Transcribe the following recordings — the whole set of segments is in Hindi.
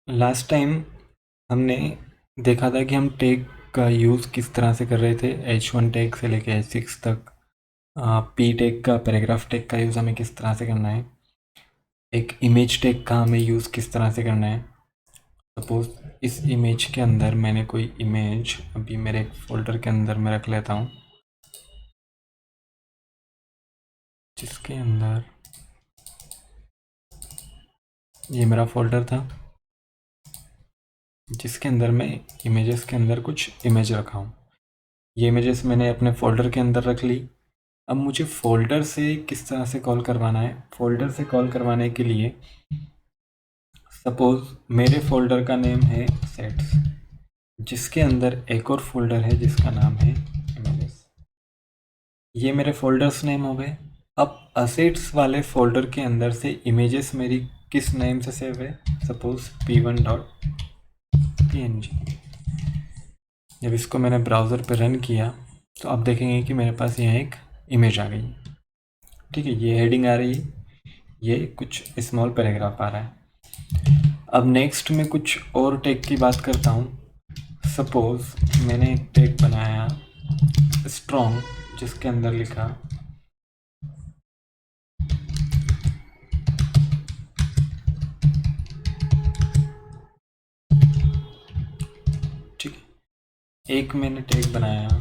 लास्ट टाइम हमने देखा था कि हम टैग का यूज़ किस तरह से कर रहे थे। H1 टैग से लेके H6 तक पी टैग का, पैराग्राफ टैग का यूज़ हमें किस तरह से करना है, एक इमेज टैग का हमें यूज़ किस तरह से करना है। सपोज़ इस इमेज के अंदर मैंने कोई इमेज अभी मेरे एक फ़ोल्डर के अंदर मैं रख लेता हूँ, जिसके अंदर ये मेरा फ़ोल्डर था, जिसके अंदर मैं इमेजेस के अंदर कुछ इमेज रखा हूँ। ये इमेजेस मैंने अपने फ़ोल्डर के अंदर रख ली। अब मुझे फ़ोल्डर से किस तरह से कॉल करवाना है। फ़ोल्डर से कॉल करवाने के लिए सपोज़ मेरे फ़ोल्डर का नेम है सेट्स, जिसके अंदर एक और फ़ोल्डर है जिसका नाम है इमेजेस। ये मेरे फ़ोल्डर्स नेम हो गए। अब असेट्स वाले फ़ोल्डर के अंदर से इमेजेस मेरी किस नेम से सेव है, सपोज़ p1.png। जब इसको मैंने ब्राउज़र पे रन किया तो आप देखेंगे कि मेरे पास यहाँ एक इमेज आ गई। ठीक है, ये हेडिंग आ रही है, ये कुछ स्मॉल पैराग्राफ आ रहा है। अब नेक्स्ट मैं कुछ और टैग की बात करता हूँ। सपोज़ मैंने एक टैग बनाया स्ट्रॉन्ग, जिसके अंदर लिखा ठीक है। एक मैंने टैग बनाया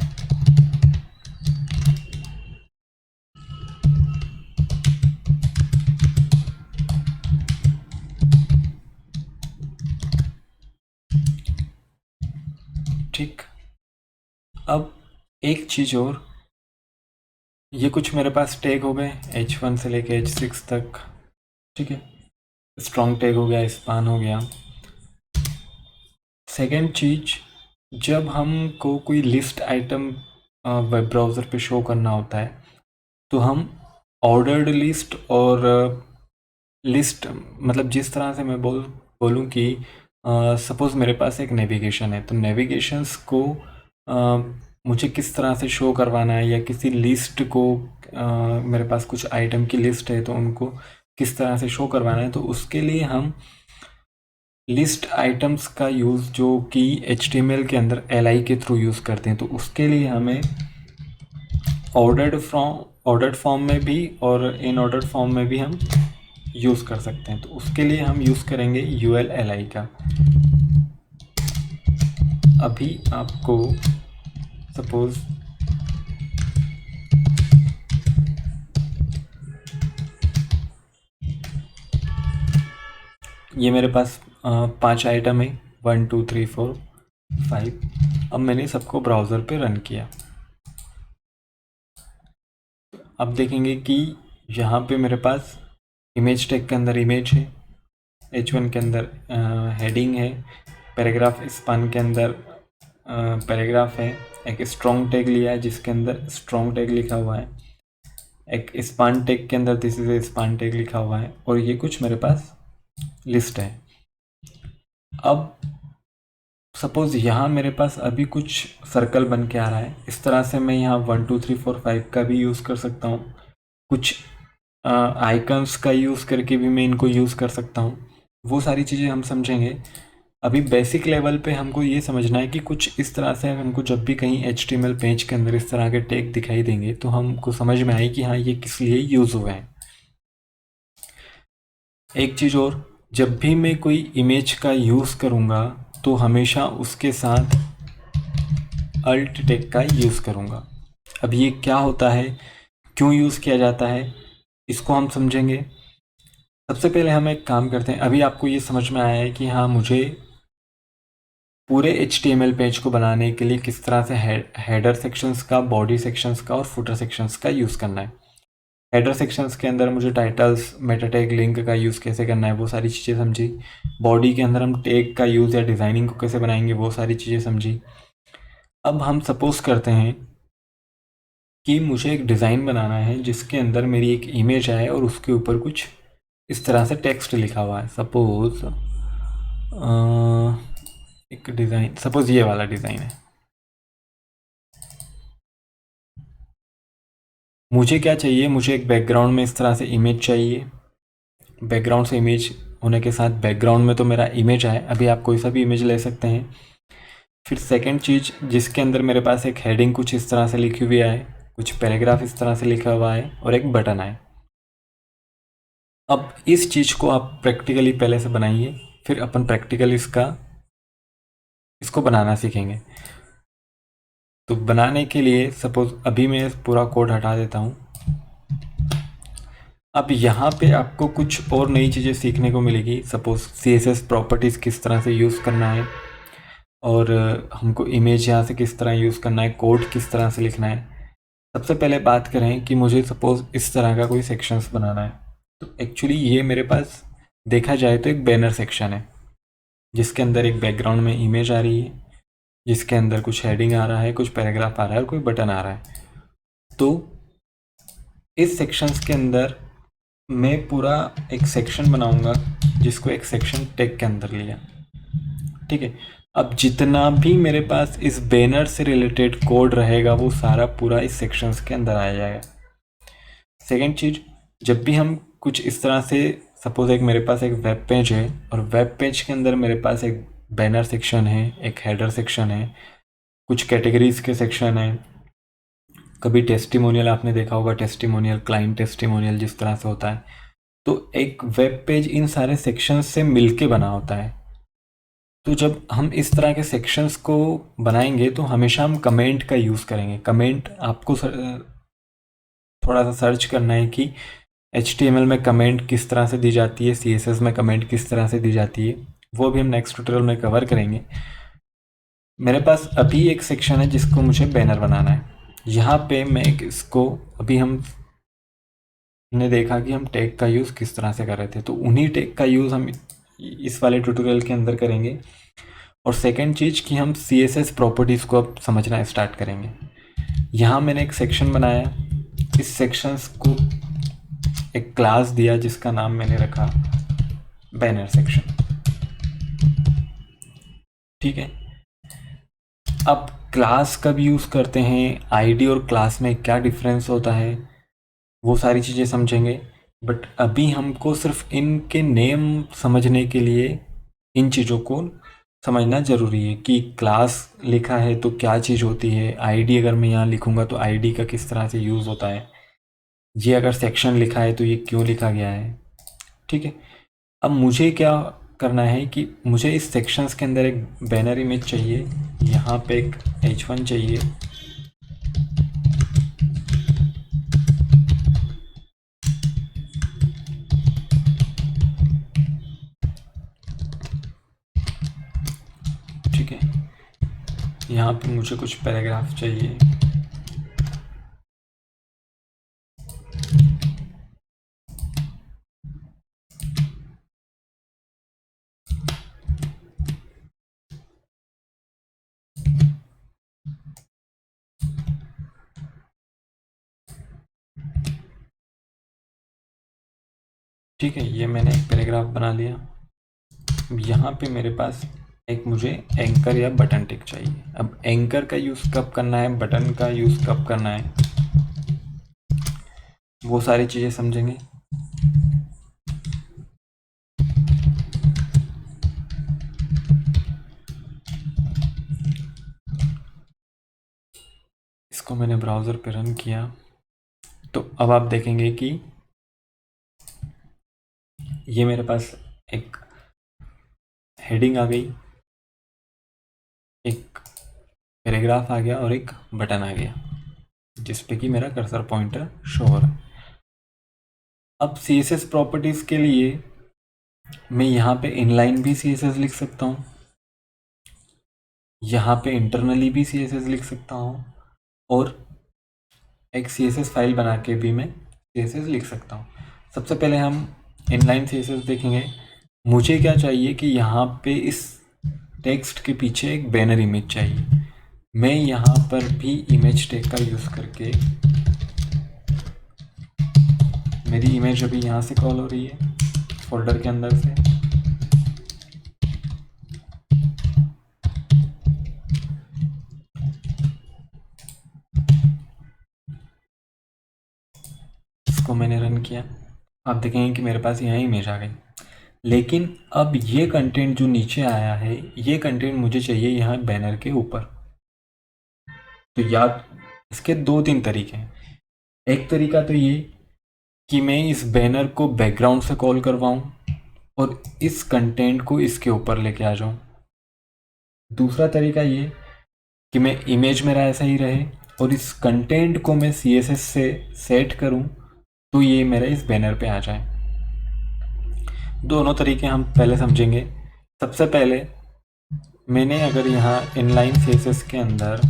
ठीक। अब एक चीज़ और, ये कुछ मेरे पास टैग हो गए H1 से लेके H6 तक। ठीक है, स्ट्रॉन्ग टैग हो गया, स्पान हो गया। सेकेंड चीज़, जब हमको कोई लिस्ट आइटम वेब ब्राउज़र पे शो करना होता है तो हम ऑर्डर्ड लिस्ट और लिस्ट, मतलब जिस तरह से मैं बोलूँ कि सपोज़ मेरे पास एक नेविगेशन है तो नेविगेशंस को मुझे किस तरह से शो करवाना है, या किसी लिस्ट को मेरे पास कुछ आइटम की लिस्ट है तो उनको किस तरह से शो करवाना है, तो उसके लिए हम लिस्ट आइटम्स का यूज़ जो कि HTML के अंदर li के थ्रू यूज़ करते हैं, तो उसके लिए हमें ऑर्डर्ड फॉर्म में भी और इन ऑर्डर्ड फॉर्म में भी हम यूज़ कर सकते हैं। तो उसके लिए हम यूज़ करेंगे ULLI का। अभी आपको सपोज़ ये मेरे पास 5 आइटम है, 1 2 3 4 5। अब मैंने सबको ब्राउज़र पे रन किया। अब देखेंगे कि यहाँ पे मेरे पास इमेज टैग के अंदर इमेज है, H1 के अंदर हेडिंग है, पैराग्राफ स्पान के अंदर पैराग्राफ है, एक स्ट्रॉन्ग टैग लिया है जिसके अंदर स्ट्रॉन्ग टैग लिखा हुआ है, एक स्पान टैग के अंदर this is a span tag लिखा हुआ है, और ये कुछ मेरे पास लिस्ट है। अब सपोज यहाँ मेरे पास अभी कुछ सर्कल बन के आ रहा है, इस तरह से मैं यहाँ 1 2 3 4 5 का भी यूज़ कर सकता हूँ। कुछ आइकन्स का यूज़ करके भी मैं इनको यूज़ कर सकता हूँ। वो सारी चीज़ें हम समझेंगे। अभी बेसिक लेवल पे हमको ये समझना है कि कुछ इस तरह से हमको जब भी कहीं HTML पेज के अंदर इस तरह के टैग दिखाई देंगे तो हमको समझ में आए कि हाँ ये किस लिए यूज़ हुए हैं। एक चीज़ और, जब भी मैं कोई इमेज का यूज़ करूँगा तो हमेशा उसके साथ अल्ट टैग का यूज़ करूँगा। अब ये क्या होता है, क्यों यूज़ किया जाता है, इसको हम समझेंगे। सबसे पहले हम एक काम करते हैं। अभी आपको ये समझ में आया है कि हाँ मुझे पूरे HTML पेज को बनाने के लिए किस तरह से हेडर सेक्शंस का, बॉडी सेक्शंस का और फुटर सेक्शंस का यूज़ करना है। हेडर सेक्शंस के अंदर मुझे टाइटल्स, मेटा टैग, लिंक का यूज़ कैसे करना है वो सारी चीज़ें समझी। बॉडी के अंदर हम टैग का यूज़ या डिज़ाइनिंग को कैसे बनाएंगे वो सारी चीज़ें समझी। अब हम सपोज़ करते हैं कि मुझे एक डिज़ाइन बनाना है जिसके अंदर मेरी एक इमेज आए और उसके ऊपर कुछ इस तरह से टेक्स्ट लिखा हुआ है। सपोज़ एक डिज़ाइन, सपोज़ ये वाला डिज़ाइन है। मुझे क्या चाहिए, मुझे एक बैकग्राउंड में इस तरह से इमेज चाहिए। बैकग्राउंड से इमेज होने के साथ बैकग्राउंड में तो मेरा इमेज है, अभी आप कोई सा भी इमेज ले सकते हैं। फिर सेकंड चीज़, जिसके अंदर मेरे पास एक हेडिंग कुछ इस तरह से लिखी हुई है, कुछ पैराग्राफ इस तरह से लिखा हुआ है और एक बटन है। अब इस चीज़ को आप प्रैक्टिकली पहले से बनाइए, फिर अपन प्रैक्टिकल इसको बनाना सीखेंगे। तो बनाने के लिए सपोज अभी मैं पूरा कोड हटा देता हूँ। अब यहाँ पे आपको कुछ और नई चीज़ें सीखने को मिलेगी। सपोज CSS प्रॉपर्टीज़ किस तरह से यूज़ करना है, और हमको इमेज यहाँ से किस तरह यूज़ करना है, कोड किस तरह से लिखना है। सबसे पहले बात करें कि मुझे सपोज इस तरह का कोई सेक्शंस बनाना है, तो एक्चुअली ये मेरे पास देखा जाए तो एक बैनर सेक्शन है, जिसके अंदर एक बैकग्राउंड में इमेज आ रही है, जिसके अंदर कुछ हेडिंग आ रहा है, कुछ पैराग्राफ आ रहा है और कोई बटन आ रहा है। तो इस सेक्शंस के अंदर मैं पूरा एक सेक्शन बनाऊंगा, जिसको एक सेक्शन टैग के अंदर लिया। ठीक है, अब जितना भी मेरे पास इस बैनर से रिलेटेड कोड रहेगा वो सारा पूरा इस सेक्शंस के अंदर आ जाएगा। सेकेंड चीज़, जब भी हम कुछ इस तरह से, सपोज एक मेरे पास एक वेब पेज है और वेब पेज के अंदर मेरे पास एक बैनर सेक्शन है, एक हेडर सेक्शन है, कुछ कैटेगरीज के सेक्शन है। कभी टेस्टिमोनियल आपने देखा होगा, टेस्टिमोनियल, क्लाइंट टेस्टिमोनियल जिस तरह से होता है। तो एक वेब पेज इन सारे सेक्शंस से मिलके बना होता है। तो जब हम इस तरह के सेक्शंस को बनाएंगे तो हमेशा हम कमेंट का यूज़ करेंगे। कमेंट आपको थोड़ा सा सर्च करना है कि HTML में कमेंट किस तरह से दी जाती है, CSS में कमेंट किस तरह से दी जाती है, वो भी हम नेक्स्ट ट्यूटोरियल में कवर करेंगे। मेरे पास अभी एक सेक्शन है जिसको मुझे बैनर बनाना है। यहाँ पे मैं इसको, अभी हमने देखा कि हम टैग का यूज़ किस तरह से कर रहे थे, तो उन्हीं टैग का यूज़ हम इस वाले ट्यूटोरियल के अंदर करेंगे। और सेकेंड चीज़ कि हम CSS प्रॉपर्टीज़ को अब समझना स्टार्ट करेंगे। यहाँ मैंने एक सेक्शन बनाया, इस सेक्शंस को एक क्लास दिया जिसका नाम मैंने रखा बैनर सेक्शन। ठीक है, अब क्लास कब यूज़ करते हैं, आईडी और क्लास में क्या डिफरेंस होता है, वो सारी चीज़ें समझेंगे। बट अभी हमको सिर्फ इनके नेम समझने के लिए इन चीज़ों को समझना ज़रूरी है कि क्लास लिखा है तो क्या चीज़ होती है, आईडी अगर मैं यहाँ लिखूँगा तो आईडी का किस तरह से यूज़ होता है, ये अगर सेक्शन लिखा है तो ये क्यों लिखा गया है। ठीक है, अब मुझे क्या करना है कि मुझे इस सेक्शंस के अंदर एक बैनर इमेज चाहिए, यहाँ पे एक H1 चाहिए, ठीक है, यहाँ पे मुझे कुछ पैराग्राफ चाहिए, ठीक है, ये मैंने एक पैराग्राफ बना लिया। यहाँ पे मेरे पास एक मुझे एंकर या बटन टिक चाहिए। अब एंकर का यूज़ कब करना है, बटन का यूज़ कब करना है, वो सारी चीज़ें समझेंगे। इसको मैंने ब्राउज़र पे रन किया तो अब आप देखेंगे कि ये मेरे पास एक हेडिंग आ गई, एक पैराग्राफ आ गया और एक बटन आ गया, जिस पे कि मेरा कर्सर पॉइंटर शो हो रहा है। अब CSS प्रॉपर्टीज़ के लिए मैं यहाँ पे इनलाइन भी CSS लिख सकता हूँ, यहाँ पे इंटरनली भी CSS लिख सकता हूँ, और एक CSS फाइल बना के भी मैं CSS लिख सकता हूँ। सबसे पहले हम इनलाइन CSS देखेंगे। मुझे क्या चाहिए कि यहाँ पे इस टेक्स्ट के पीछे एक बैनर इमेज चाहिए। मैं यहाँ पर भी इमेज टैग का यूज़ करके, मेरी इमेज अभी यहाँ से कॉल हो रही है फोल्डर के अंदर से, इसको मैंने रन किया। आप देखेंगे कि मेरे पास यहाँ इमेज आ गई। लेकिन अब ये कंटेंट जो नीचे आया है, ये कंटेंट मुझे चाहिए यहाँ बैनर के ऊपर। तो याद, इसके दो तीन तरीके हैं। एक तरीका तो ये कि मैं इस बैनर को बैकग्राउंड से कॉल करवाऊँ और इस कंटेंट को इसके ऊपर लेके आ जाऊँ। दूसरा तरीका ये कि मैं इमेज मेरा ऐसा ही रहे और इस कंटेंट को मैं CSS से सेट करूं तो ये मेरा इस बैनर पे आ जाए। दोनों तरीके हम पहले समझेंगे। सबसे पहले मैंने अगर यहाँ इनलाइन CSS के अंदर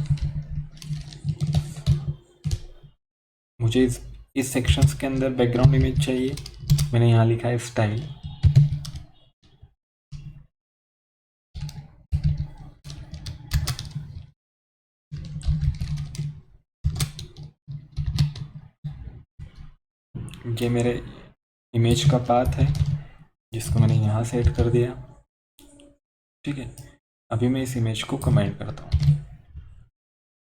मुझे इस सेक्शंस के अंदर बैकग्राउंड इमेज चाहिए, मैंने यहाँ लिखा है स्टाइल। ये मेरे इमेज का पाथ है जिसको मैंने यहाँ सेट कर दिया। ठीक है, अभी मैं इस इमेज को कमेंट करता हूँ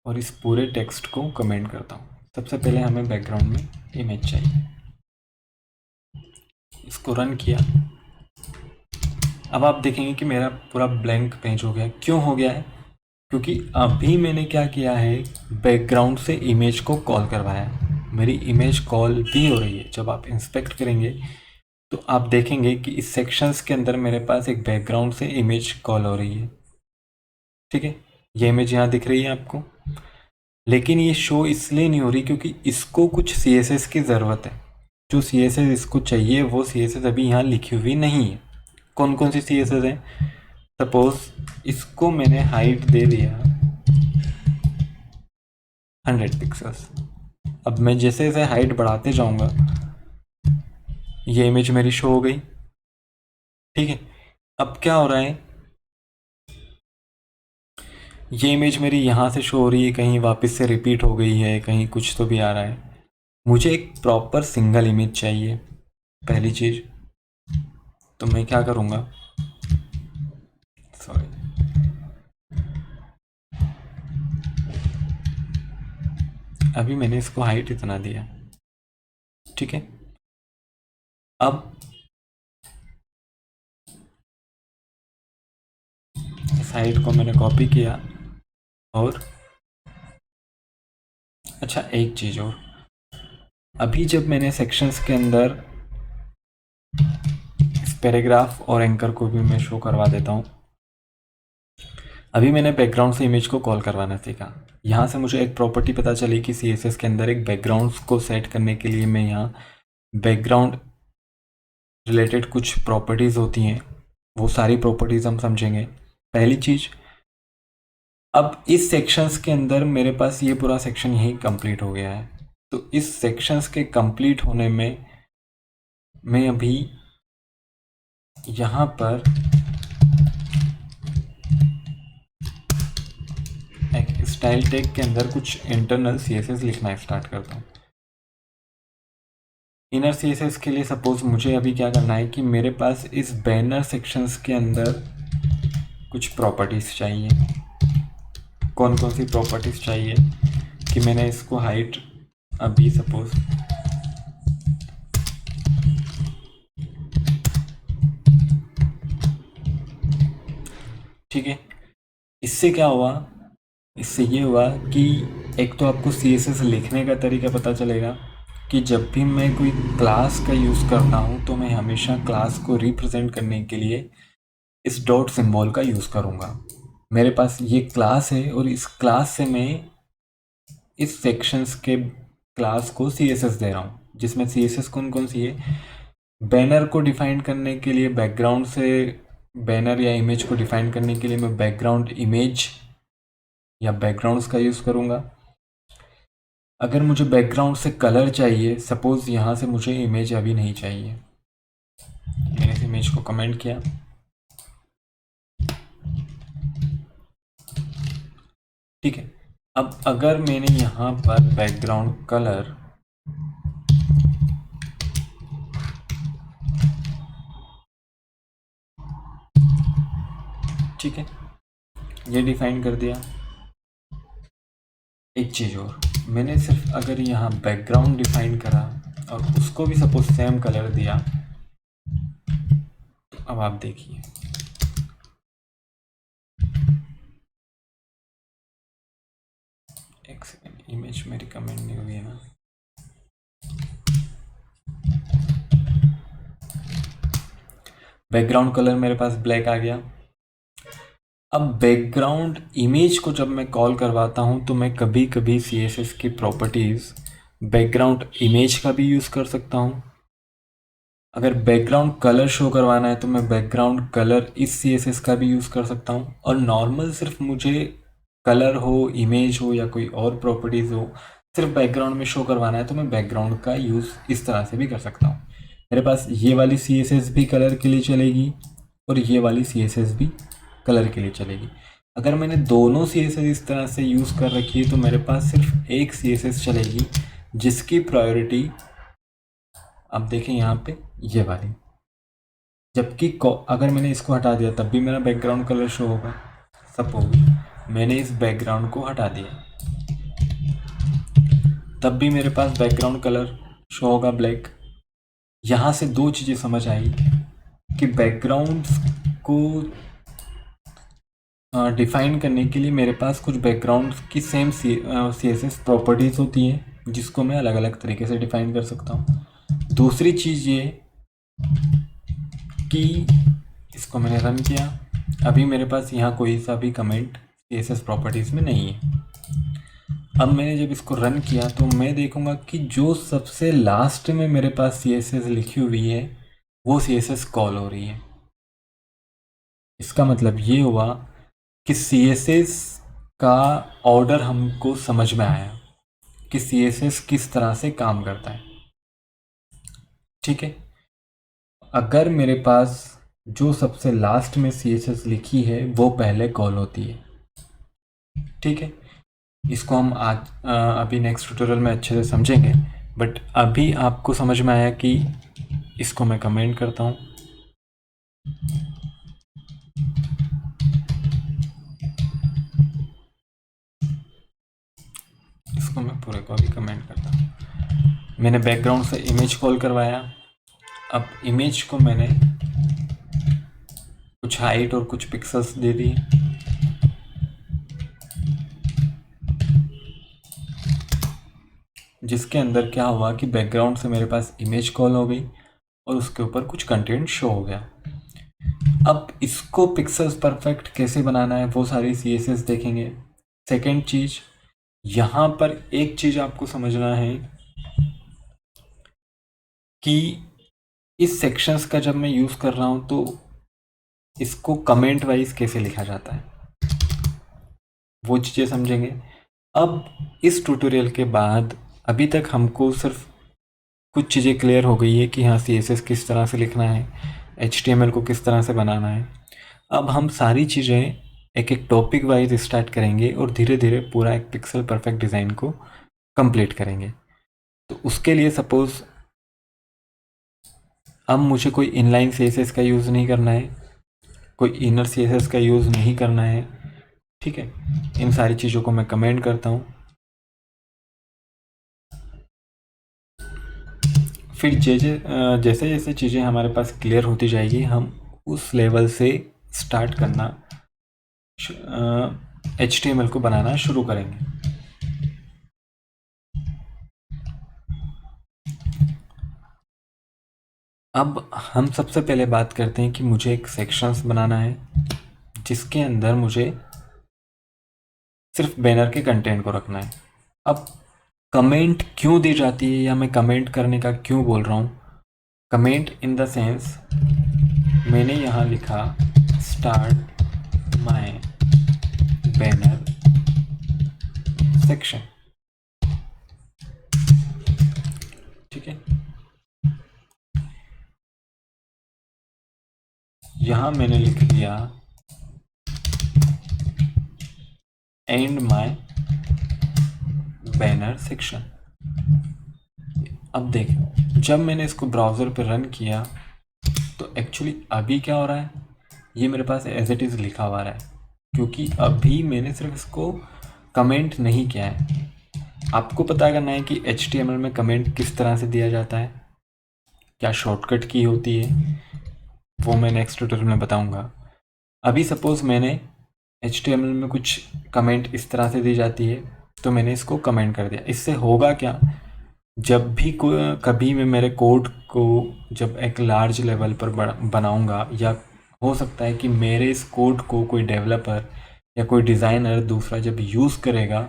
और इस पूरे टेक्स्ट को कमेंट करता हूँ। सबसे पहले हमें बैकग्राउंड में इमेज चाहिए। इसको रन किया। अब आप देखेंगे कि मेरा पूरा ब्लैंक पेज हो गया। क्यों हो गया है? क्योंकि अभी मैंने क्या किया है, बैकग्राउंड से इमेज को कॉल करवाया। मेरी इमेज कॉल भी हो रही है। जब आप इंस्पेक्ट करेंगे तो आप देखेंगे कि इस सेक्शंस के अंदर मेरे पास एक बैकग्राउंड से इमेज कॉल हो रही है। ठीक है, ये इमेज यहाँ दिख रही है आपको, लेकिन ये शो इसलिए नहीं हो रही क्योंकि इसको कुछ CSS की ज़रूरत है। जो CSS इसको चाहिए वो CSS अभी यहाँ लिखी हुई नहीं है। कौन कौन सी CSS है? सपोज इसको मैंने हाइट दे दिया 100 पिक्सल्स। अब मैं जैसे जैसे हाइट बढ़ाते जाऊंगा ये इमेज मेरी शो हो गई। ठीक है, अब क्या हो रहा है, ये इमेज मेरी यहाँ से शो हो रही है, कहीं वापस से रिपीट हो गई है, कहीं कुछ तो भी आ रहा है। मुझे एक प्रॉपर सिंगल इमेज चाहिए। पहली चीज़ तो मैं क्या करूँगा, सॉरी, अभी मैंने इसको हाइट इतना दिया। ठीक है, अब इस हाइट को मैंने कॉपी किया और अच्छा एक चीज़ और, अभी जब मैंने सेक्शंस के अंदर इस पैराग्राफ और एंकर को भी मैं शो करवा देता हूँ। अभी मैंने बैकग्राउंड से इमेज को कॉल करवाना सीखा। यहाँ से मुझे एक प्रॉपर्टी पता चली कि CSS के अंदर एक बैकग्राउंड को सेट करने के लिए मैं यहाँ बैकग्राउंड रिलेटेड कुछ प्रॉपर्टीज़ होती हैं, वो सारी प्रॉपर्टीज़ हम समझेंगे। पहली चीज़, अब इस सेक्शंस के अंदर मेरे पास ये पूरा सेक्शन यही कंप्लीट हो गया है। तो इस सेक्शंस के कंप्लीट होने में मैं अभी यहाँ पर एक स्टाइल टैग के अंदर कुछ इंटरनल CSS लिखना स्टार्ट करता हूँ। इनर CSS के लिए सपोज मुझे अभी क्या करना है कि मेरे पास इस बैनर सेक्शंस के अंदर कुछ प्रॉपर्टीज़ चाहिए। कौन कौन सी प्रॉपर्टीज़ चाहिए कि मैंने इसको हाइट अभी सपोज ठीक है, इससे क्या हुआ, इससे ये हुआ कि एक तो आपको CSS लिखने का तरीका पता चलेगा कि जब भी मैं कोई क्लास का यूज़ करता हूँ तो मैं हमेशा क्लास को रिप्रेजेंट करने के लिए इस डॉट सिंबल का यूज़ करूँगा। मेरे पास ये क्लास है और इस क्लास से मैं इस सेक्शंस के क्लास को CSS दे रहा हूँ, जिसमें CSS कौन कौन सी है। बैनर को डिफाइन करने के लिए बैकग्राउंड से बैनर या इमेज को डिफाइन करने के लिए मैं बैकग्राउंड इमेज या बैकग्राउंड्स का यूज़ करूँगा। अगर मुझे बैकग्राउंड से कलर चाहिए, सपोज यहाँ से मुझे इमेज अभी नहीं चाहिए, मैंने इस इमेज को कमेंट किया। ठीक है, अब अगर मैंने यहाँ पर बैकग्राउंड कलर ठीक है ये डिफाइन कर दिया। एक चीज़ और, मैंने सिर्फ अगर यहाँ बैकग्राउंड डिफाइन करा और उसको भी सपोज सेम कलर दिया, अब आप देखिए, एक सेकेंड, इमेज मेरी कमेंट नहीं हुई है ना। बैकग्राउंड कलर मेरे पास ब्लैक आ गया। अब बैकग्राउंड इमेज को जब मैं कॉल करवाता हूँ तो मैं कभी कभी CSS की प्रॉपर्टीज़ बैकग्राउंड इमेज का भी यूज़ कर सकता हूँ। अगर बैकग्राउंड कलर शो करवाना है तो मैं बैकग्राउंड कलर इस CSS का भी यूज़ कर सकता हूँ। और नॉर्मल सिर्फ मुझे कलर हो, इमेज हो या कोई और प्रॉपर्टीज़ हो, सिर्फ बैकग्राउंड में शो करवाना है तो मैं बैकग्राउंड का यूज़ इस तरह से भी कर सकता हूँ। मेरे पास ये वाली CSS भी कलर के लिए चलेगी और ये वाली CSS भी कलर के लिए चलेगी। अगर मैंने दोनों CSS इस तरह से यूज़ कर रखी है तो मेरे पास सिर्फ एक CSS चलेगी जिसकी प्रायोरिटी आप देखें यहाँ पे ये वाली। जबकि अगर मैंने इसको हटा दिया तब भी मेरा बैकग्राउंड कलर शो होगा। सपोज मैंने इस बैकग्राउंड को हटा दिया तब भी मेरे पास बैकग्राउंड कलर शो होगा ब्लैक। यहाँ से दो चीज़ें समझ आई कि बैकग्राउंड को डिफ़ाइन करने के लिए मेरे पास कुछ बैकग्राउंड की सेम CSS प्रॉपर्टीज़ होती हैं जिसको मैं अलग अलग तरीके से डिफ़ाइन कर सकता हूँ। दूसरी चीज़ ये कि इसको मैंने रन किया, अभी मेरे पास यहाँ कोई सा भी कमेंट CSS प्रॉपर्टीज़ में नहीं है। अब मैंने जब इसको रन किया तो मैं देखूँगा कि जो सबसे लास्ट में मेरे पास CSS लिखी हुई है वो CSS कॉल हो रही है। इसका मतलब ये हुआ कि CSS का ऑर्डर हमको समझ में आया कि CSS किस तरह से काम करता है। ठीक है, अगर मेरे पास जो सबसे लास्ट में CSS लिखी है वो पहले कॉल होती है। ठीक है, इसको हम आज अभी नेक्स्ट ट्यूटोरियल में अच्छे से समझेंगे, बट अभी आपको समझ में आया कि इसको मैं कमेंट करता हूँ। इसको मैं पूरे को अभी कमेंट करता हूँ। मैंने बैकग्राउंड से इमेज कॉल करवाया। अब इमेज को मैंने कुछ हाइट और कुछ पिक्सल्स दे दिए। जिसके अंदर क्या हुआ कि बैकग्राउंड से मेरे पास इमेज कॉल हो गई और उसके ऊपर कुछ कंटेंट शो हो गया। अब इसको पिक्सल्स परफेक्ट कैसे बनाना है वो सारी CSS देखेंगे। सेकेंड चीज़, यहाँ पर एक चीज़ आपको समझना है कि इस सेक्शंस का जब मैं यूज़ कर रहा हूँ तो इसको कमेंट वाइज कैसे लिखा जाता है वो चीज़ें समझेंगे। अब इस ट्यूटोरियल के बाद अभी तक हमको सिर्फ कुछ चीज़ें क्लियर हो गई है कि हाँ CSS किस तरह से लिखना है, HTML को किस तरह से बनाना है। अब हम सारी चीज़ें एक एक टॉपिक वाइज स्टार्ट करेंगे और धीरे धीरे पूरा एक पिक्सल परफेक्ट डिज़ाइन को कंप्लीट करेंगे। तो उसके लिए सपोज़ अब मुझे कोई इनलाइन CSS का यूज़ नहीं करना है, कोई इनर CSS का यूज़ नहीं करना है। ठीक है, इन सारी चीज़ों को मैं कमेंट करता हूँ। फिर जैसे जैसे चीज़ें हमारे पास क्लियर होती जाएगी हम उस लेवल से स्टार्ट करना HTML को बनाना शुरू करेंगे। अब हम सबसे पहले बात करते हैं कि मुझे एक सेक्शंस बनाना है जिसके अंदर मुझे सिर्फ बैनर के कंटेंट को रखना है। अब कमेंट क्यों दी जाती है या मैं कमेंट करने का क्यों बोल रहा हूँ? कमेंट इन द सेंस मैंने यहाँ लिखा स्टार्ट माय बैनर सेक्शन। ठीक है, यहाँ मैंने लिख दिया एंड माय बैनर सेक्शन। अब देखो जब मैंने इसको ब्राउज़र पर रन किया तो एक्चुअली अभी क्या हो रहा है, ये मेरे पास एज इट इज़ लिखा हुआ है क्योंकि अभी मैंने सिर्फ इसको कमेंट नहीं किया है। आपको पता करना है कि HTML में कमेंट किस तरह से दिया जाता है, क्या शॉर्टकट की होती है, वो मैं नेक्स्ट ट्यूटोरियल में बताऊंगा। अभी सपोज मैंने HTML में कुछ कमेंट इस तरह से दी जाती है, तो मैंने इसको कमेंट कर दिया। इससे होगा क्या, जब भी कभी मैं मेरे कोड को जब एक लार्ज लेवल पर बनाऊंगा, या हो सकता है कि मेरे इस कोड को कोई डेवलपर या कोई डिज़ाइनर दूसरा जब यूज़ करेगा,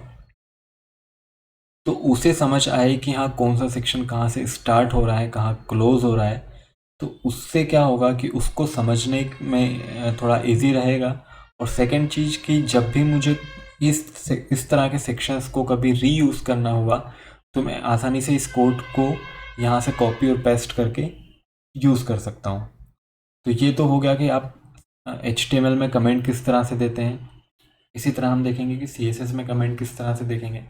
तो उसे समझ आए कि हाँ कौन सा सेक्शन कहाँ से स्टार्ट हो रहा है, कहाँ क्लोज हो रहा है। तो उससे क्या होगा कि उसको समझने में थोड़ा इजी रहेगा। और सेकंड चीज़ कि जब भी मुझे इस तरह के सेक्शंस को कभी रीयूज़ करना हुआ, तो मैं आसानी से इस कोड को यहाँ से कॉपी और पेस्ट करके यूज़ कर सकता हूँ। तो ये तो हो गया कि आप HTML में कमेंट किस तरह से देते हैं। इसी तरह हम देखेंगे कि CSS में कमेंट किस तरह से देखेंगे।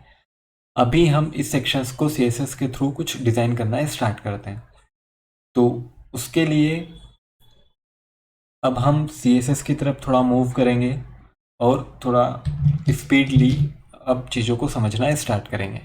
अभी हम इस सेक्शंस को CSS के थ्रू कुछ डिज़ाइन करना स्टार्ट करते हैं। तो उसके लिए अब हम CSS की तरफ थोड़ा मूव करेंगे और थोड़ा स्पीडली अब चीज़ों को समझना स्टार्ट करेंगे।